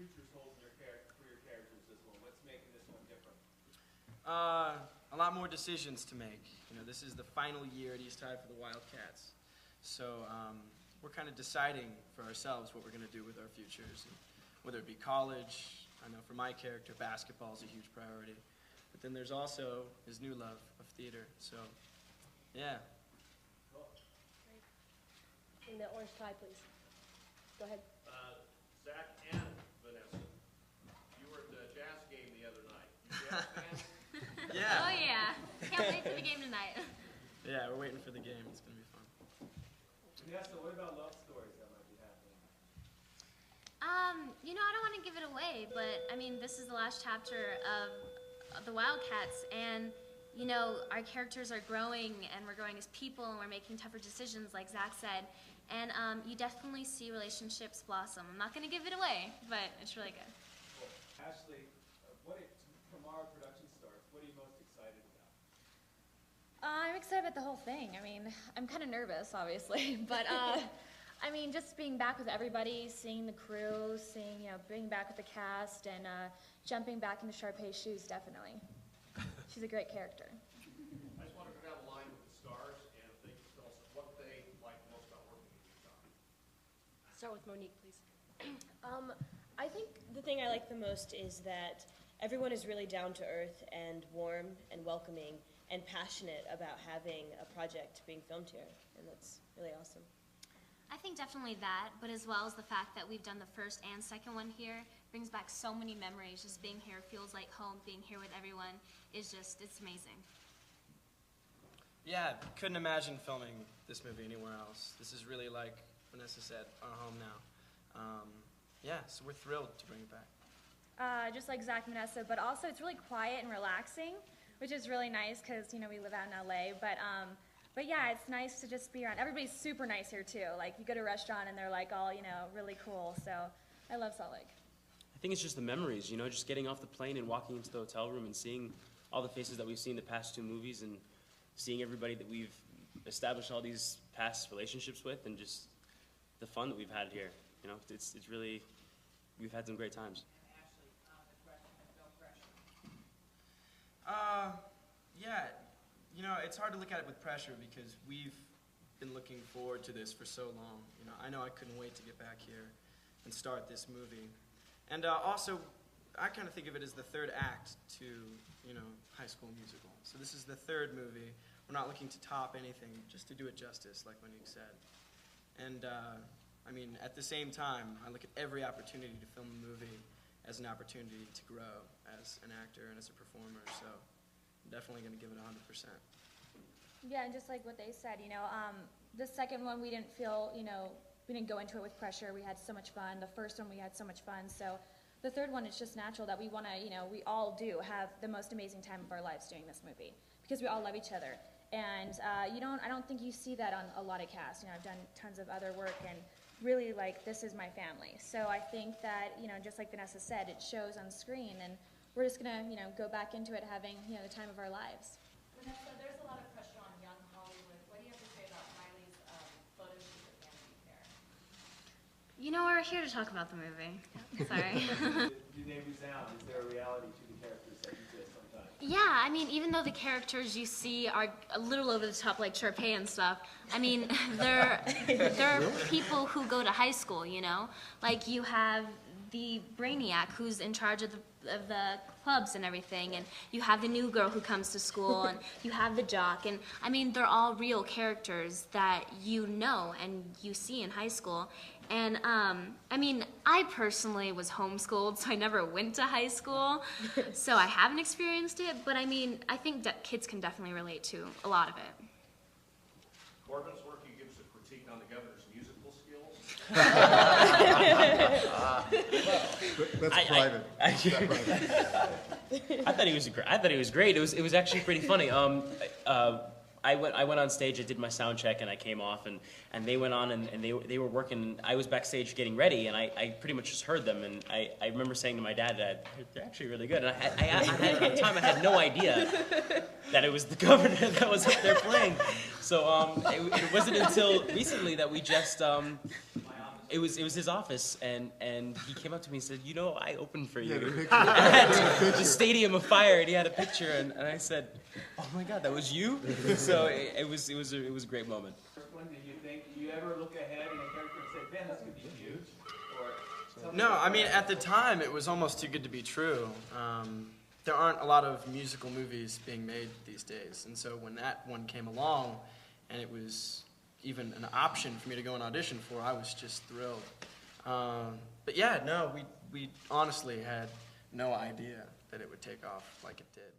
futures hold in for your characters this one? What's making this one different? A lot more decisions to make. You know, this is the final year at East High for the Wildcats. So we're kind of deciding for ourselves what we're going to do with our futures. And whether it be college, I know for my character, basketball is a huge priority. But then there's also his new love of theater. So, yeah. Cool. In the orange tie, please. Go ahead. Zach and Vanessa, you were at the jazz game the other night. You jazz fans? Yeah. Oh yeah. Can't wait for the game tonight. Yeah, we're waiting for the game. It's going to be fun. Vanessa, what about love stories that might be happening? You know, I don't want to give it away, but I mean, this is the last chapter of the Wildcats, and you know, our characters are growing, and we're growing as people, and we're making tougher decisions, like Zach said. And you definitely see relationships blossom. I'm not going to give it away, but it's really good. Cool. Ashley, tomorrow production starts. What are you most excited about? I'm excited about the whole thing. I mean, I'm kind of nervous, obviously, but I mean, just being back with everybody, seeing the crew, being back with the cast, and jumping back into Sharpay's shoes, definitely. She's a great character. I just want to go down the line with the stars, and if they can tell us what they like most about working with you, Tom. Start with Monique, please. I think the thing I like the most is that everyone is really down to earth and warm and welcoming and passionate about having a project being filmed here, and that's really awesome. I think definitely that, but as well as the fact that we've done the first and second one here brings back so many memories. Just being here feels like home. Being here with everyone is just, it's amazing. Yeah, couldn't imagine filming this movie anywhere else. This is really, like Vanessa said, our home now. Yeah, so we're thrilled to bring it back. Just like Zach and Vanessa, but also it's really quiet and relaxing, which is really nice because, you know, we live out in LA. But yeah, it's nice to just be around. Everybody's super nice here too. Like, you go to a restaurant and they're like all, you know, really cool. So I love Salt Lake. I think it's just the memories, you know, just getting off the plane and walking into the hotel room and seeing all the faces that we've seen the past two movies and seeing everybody that we've established all these past relationships with, and just the fun that we've had here. You know, it's really, we've had some great times. Ashley, the question of no pressure. Yeah, you know, it's hard to look at it with pressure because we've been looking forward to this for so long. You know I couldn't wait to get back here and start this movie. And also, I kind of think of it as the third act to, you know, High School Musical. So this is the third movie. We're not looking to top anything, just to do it justice, like Monique said. And, I mean, at the same time, I look at every opportunity to film a movie as an opportunity to grow as an actor and as a performer. So I'm definitely going to give it 100%. Yeah, and just like what they said, you know, the second one we didn't feel, you know, we didn't go into it with pressure. We had so much fun. The first one we had so much fun. So the third one, it's just natural that we want to, you know, we all do have the most amazing time of our lives doing this movie because we all love each other. And I don't think you see that on a lot of casts. You know, I've done tons of other work, and really, like, this is my family. So I think that, you know, just like Vanessa said, it shows on screen, and we're just gonna, you know, go back into it having, you know, the time of our lives. Vanessa, there's a lot of pressure on young Hollywood. What do you have to say about Miley's photo shoot with Fancy Fair? You know, we're here to talk about the movie. Sorry. You name resound. Is there a reality to the characters that exist sometimes? Yeah, I mean, even though the characters you see are a little over the top, like Sharpay and stuff, I mean, they're people who go to high school, you know? Like, you have the brainiac who's in charge of the clubs and everything, and you have the new girl who comes to school, and you have the jock, and I mean, they're all real characters that you know and you see in high school. And I mean, I personally was homeschooled, so I never went to high school, so I haven't experienced it, but I mean, I think that kids can definitely relate to a lot of it. Corbin's work, he gives a critique on the governor's musical skills. That's private. I thought he was great. It was actually pretty funny. I went on stage, I did my sound check, and I came off, and they went on, and they were working. I was backstage getting ready, and I pretty much just heard them, and I remember saying to my dad, they're actually really good. And at the time, I had no idea that it was the governor that was up there playing. So it wasn't until recently that we just it was his office, and he came up to me and said, "You know, I opened for Yeah, the you picture. at the Stadium of Fire," and he had a picture, and I said, "Oh my God, that was you!" So it was a great moment. When do you think, do you ever look ahead in a character and say, man, this could be huge? Or something No, like I mean, that? at the time, it was almost too good to be true. There aren't a lot of musical movies being made these days, and so when that one came along, and it was even an option for me to go and audition for, I was just thrilled. But yeah, no, we honestly had no idea that it would take off like it did.